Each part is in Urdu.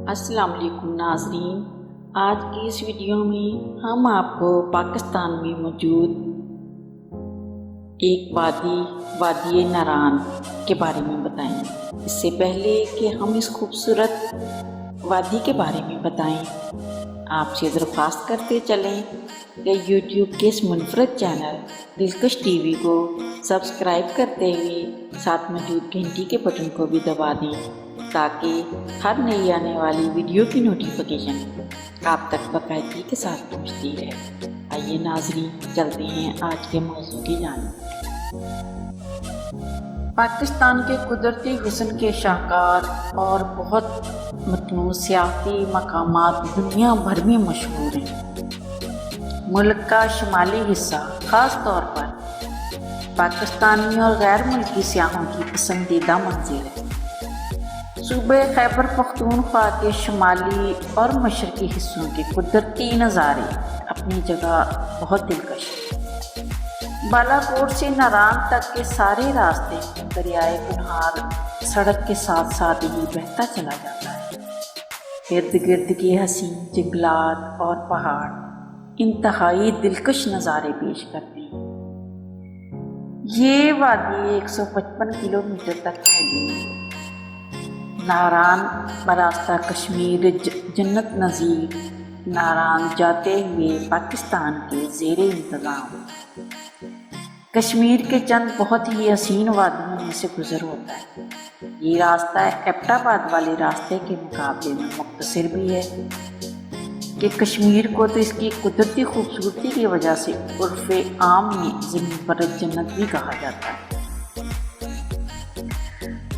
السلام علیکم ناظرین، آج کی اس ویڈیو میں ہم آپ کو پاکستان میں موجود ایک وادی ناران کے بارے میں بتائیں گے۔ اس سے پہلے کہ ہم اس خوبصورت وادی کے بارے میں بتائیں، آپ سے درخواست کرتے چلیں کہ یوٹیوب کے اس منفرد چینل دلکش ٹی وی کو سبسکرائب کرتے ہوئے ساتھ موجود گھنٹی کے بٹن کو بھی دبا دیں تاکہ ہر نئی آنے والی ویڈیو کی نوٹیفیکیشن آپ تک باقاعدگی کے ساتھ پہنچتی رہے۔ آئیے ناظرین، چلتے ہیں آج کے موضوع کی جانب۔ پاکستان کے قدرتی حسن کے شاہکار اور بہت متنوع سیاحتی مقامات دنیا بھر میں مشہور ہیں۔ ملک کا شمالی حصہ خاص طور پر پاکستانی اور غیر ملکی سیاحوں کی پسندیدہ منزل ہے۔ صوبہ خیبر پختونخوا کے شمالی اور مشرقی حصوں کے قدرتی نظارے اپنی جگہ بہت دلکش ہیں۔ بالا کوٹ سے ناران تک کے سارے راستے دریائے کنہار سڑک کے ساتھ ساتھ ہی بہتا چلا جاتا ہے۔ ارد گرد کے حسین جنگلات اور پہاڑ انتہائی دلکش نظارے پیش کرتے ہیں۔ یہ وادی 155 کلومیٹر تک پھیلی ہے۔ ناران براستہ کشمیر جنت نظیر ناران جاتے ہوئے پاکستان کے زیر انتظام کشمیر کے چند بہت ہی حسین وادیوں میں سے گزر ہوتا ہے۔ یہ راستہ ایبٹ آباد والے راستے کے مقابلے میں مختصر بھی ہے کہ کشمیر کو تو اس کی قدرتی خوبصورتی کی وجہ سے عرف عام میں زمین پر جنت بھی کہا جاتا ہے۔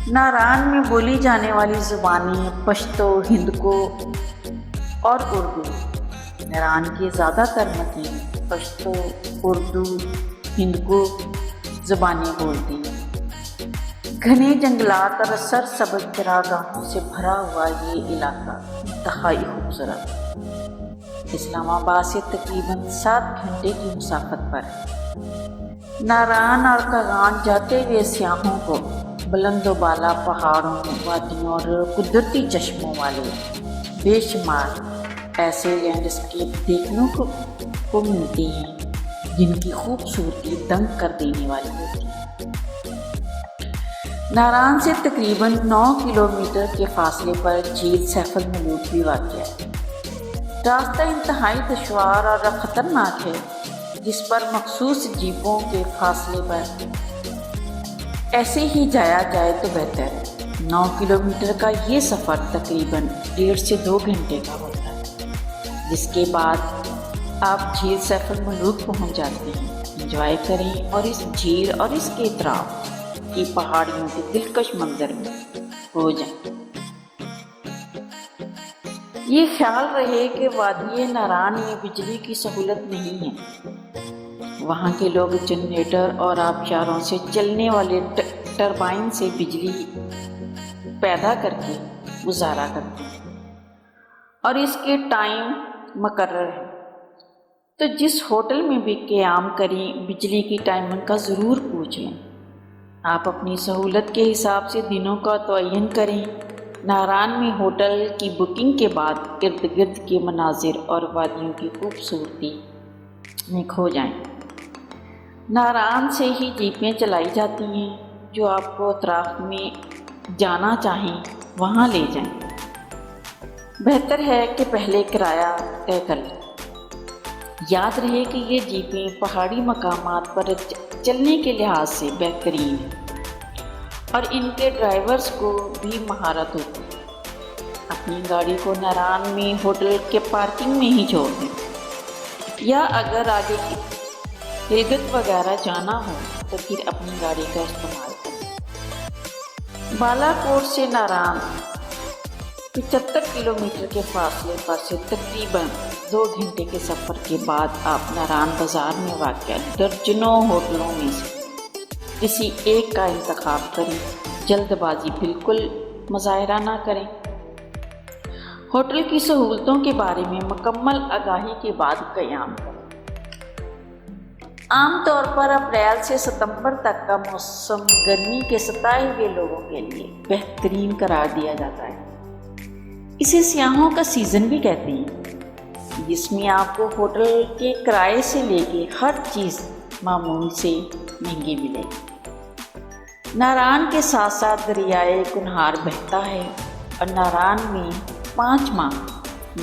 ناران میں بولی جانے والی زبانیں پشتو، ہندکو اور اردو۔ ناران کی زیادہ تر مکین پشتو، اردو، ہندکو زبانیں بولتی ہیں۔ گھنے جنگلات اور سرسبز چراگاہوں سے بھرا ہوا یہ علاقہ انتہائی خوبصورت ہے۔ اسلام آباد سے تقریباً 7 گھنٹے کی مسافت پر ہے۔ ناران اور کاغان جاتے ہوئے سیاحوں کو بلند و بالا پہاڑوں، وادیوں اور قدرتی چشموں والے بے شمار ایسے لینڈسکیپ دیکھنے کو ملتے ہیں جن کی خوبصورتی دنگ کر دینے والی ہوتی ہے۔ ناران سے تقریباً 9 کلومیٹر کے فاصلے پر جھیل سیف الملوک بھی واقع ہے۔ راستہ انتہائی دشوار اور خطرناک ہے، جس پر مخصوص جیپوں کے فاصلے پر ایسے ہی جایا جائے تو بہتر ہے۔ 9 کلومیٹر کا یہ سفر تقریباً 1.5 سے 2 گھنٹے کا ہوتا ہے، جس کے بعد آپ جھیل سیف الملوک پہنچ جاتے ہیں۔ انجوائے کریں اور اس جھیل اور اس کے اطراف کی پہاڑیوں کے دلکش منظر میں ہو جائیں۔ یہ خیال رہے کہ وادی ناران میں بجلی کی سہولت نہیں ہے۔ وہاں کے لوگ جنریٹر اور آبشاروں سے چلنے والے ٹربائن سے بجلی پیدا کر کے گزارا کرتے ہیں اور اس کے ٹائم مقرر ہے۔ تو جس ہوٹل میں بھی قیام کریں بجلی کی ٹائمنگ کا ضرور پوچھ لیں۔ آپ اپنی سہولت کے حساب سے دنوں کا تعین کریں۔ ناران میں ہوٹل کی بکنگ کے بعد ارد گرد کے مناظر اور وادیوں کی خوبصورتی میں کھو جائیں۔ ناران سے ہی جیپیں چلائی جاتی ہیں جو آپ کو اطراف میں جانا چاہیں وہاں لے جائیں۔ بہتر ہے کہ پہلے کرایہ طے کر لیں۔ یاد رہے کہ یہ جیپیں پہاڑی مقامات پر چلنے کے لحاظ سے بہترین ہیں اور ان کے ڈرائیورز کو بھی مہارت ہوتی ہے۔ اپنی گاڑی کو ناران میں ہوٹل کے پارکنگ میں ہی چھوڑ دیں، یا اگر آگے ہلگت وغیرہ جانا ہو تو پھر اپنی گاڑی کا استعمال کریں۔ بالا کوٹ سے ناران 75 کلومیٹر کے فاصلے پر سے تقریباً 2 گھنٹے کے سفر کے بعد آپ ناران بازار میں واقع درجنوں ہوٹلوں میں سے کسی ایک کا انتخاب کریں۔ جلد بازی بالکل مظاہرہ نہ کریں۔ ہوٹل کی سہولتوں کے بارے میں مکمل آگاہی کے بعد قیام کریں۔ عام طور پر اپریل سے ستمبر تک کا موسم گرمی کے ستائے ہوئے لوگوں کے لیے بہترین قرار دیا جاتا ہے۔ اسے سیاحوں کا سیزن بھی کہتے ہیں، جس میں آپ کو ہوٹل کے کرائے سے لے کے ہر چیز معمول سے مہنگی ملے گی۔ ناران کے ساتھ ساتھ دریائے کنہار بہتا ہے اور ناران میں 5 ماہ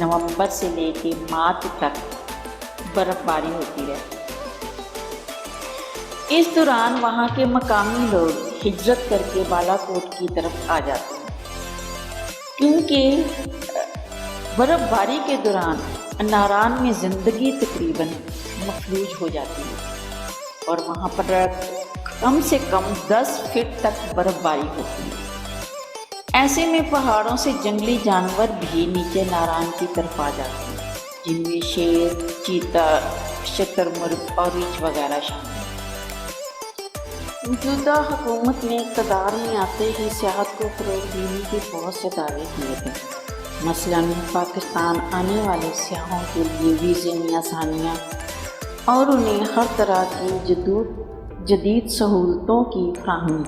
نومبر سے لے کے مارچ تک برف باری ہوتی رہتی ہے۔ اس دوران وہاں کے مقامی لوگ ہجرت کر کے بالا کوٹ کی طرف آ جاتے ہیں، کیونکہ برف باری کے دوران ناران میں زندگی تقریباً مفلوج ہو جاتی ہے اور وہاں پر کم سے کم 10 فٹ تک برف باری ہوتی ہے۔ ایسے میں پہاڑوں سے جنگلی جانور بھی نیچے ناران کی طرف آ جاتے ہیں، جن میں شیر، چیتا، شتر مرغ اور ریچھ وغیرہ شامل ہیں۔ موجودہ حکومت نے اقتدار میں آتے ہی سیاحت کو فروغ دینے کے بہت سے دعوے کیے تھے، مثلاً پاکستان آنے والے سیاحوں کے لیے ویزے میں آسانیاں اور انہیں ہر طرح کی جدید سہولتوں کی فراہمی۔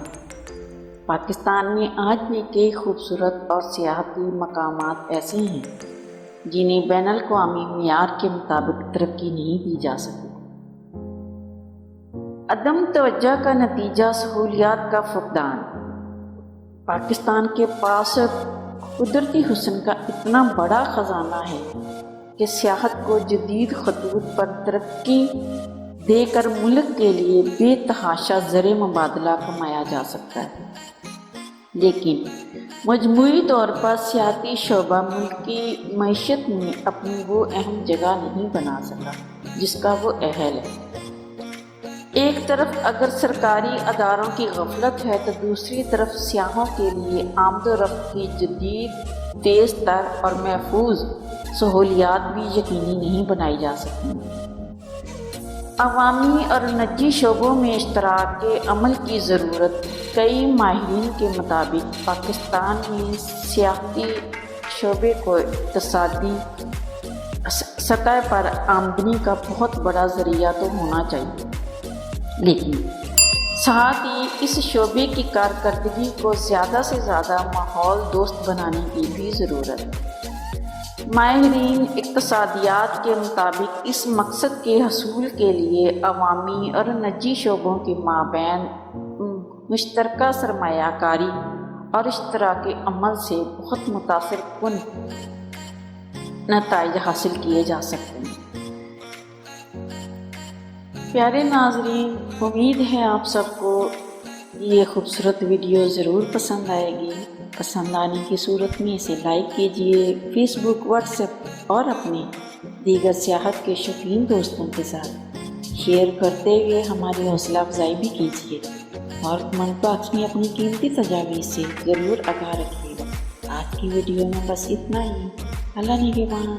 پاکستان میں آج بھی کئی خوبصورت اور سیاحتی مقامات ایسے ہیں جنہیں بین الاقوامی معیار کے مطابق ترقی نہیں دی جا سکی۔ عدم توجہ کا نتیجہ سہولیات کا فقدان۔ پاکستان کے پاس قدرتی حسن کا اتنا بڑا خزانہ ہے کہ سیاحت کو جدید خطوط پر ترقی دے کر ملک کے لیے بے تحاشا زر مبادلہ کمایا جا سکتا ہے، لیکن مجموعی طور پر سیاحتی شعبہ ملک کی معیشت میں اپنی وہ اہم جگہ نہیں بنا سکا جس کا وہ اہل ہے۔ ایک طرف اگر سرکاری اداروں کی غفلت ہے تو دوسری طرف سیاحوں کے لیے آمد و رفت کی جدید، تیز تر اور محفوظ سہولیات بھی یقینی نہیں بنائی جا سکتی۔ عوامی اور نجی شعبوں میں اشتراک عمل کی ضرورت۔ کئی ماہرین کے مطابق پاکستان میں سیاحتی شعبے کو اقتصادی سطح پر آمدنی کا بہت بڑا ذریعہ تو ہونا چاہیے، لیکن ساتھ ہی اس شعبے کی کارکردگی کو زیادہ سے زیادہ ماحول دوست بنانے کی بھی ضرورت ہے۔ ماہرین اقتصادیات کے مطابق اس مقصد کے حصول کے لیے عوامی اور نجی شعبوں کے مابین مشترکہ سرمایہ کاری اور اشتراک عمل سے بہت متاثر کن نتائج حاصل کیے جا سکتے ہیں۔ پیارے ناظرین، امید ہے آپ سب کو یہ خوبصورت ویڈیو ضرور پسند آئے گی۔ پسند آنے کی صورت میں اسے لائک کیجیے، فیس بک، واٹس ایپ اور اپنے دیگر سیاحت کے شوقین دوستوں کے ساتھ شیئر کرتے ہوئے ہماری حوصلہ افزائی بھی کیجیے، اور کمنٹ باکس میں اپنی قیمتی تجاویز سے ضرور آگاہ رکھیے گا۔ آج کی ویڈیو میں بس اتنا ہی۔ اللہ نگہبان۔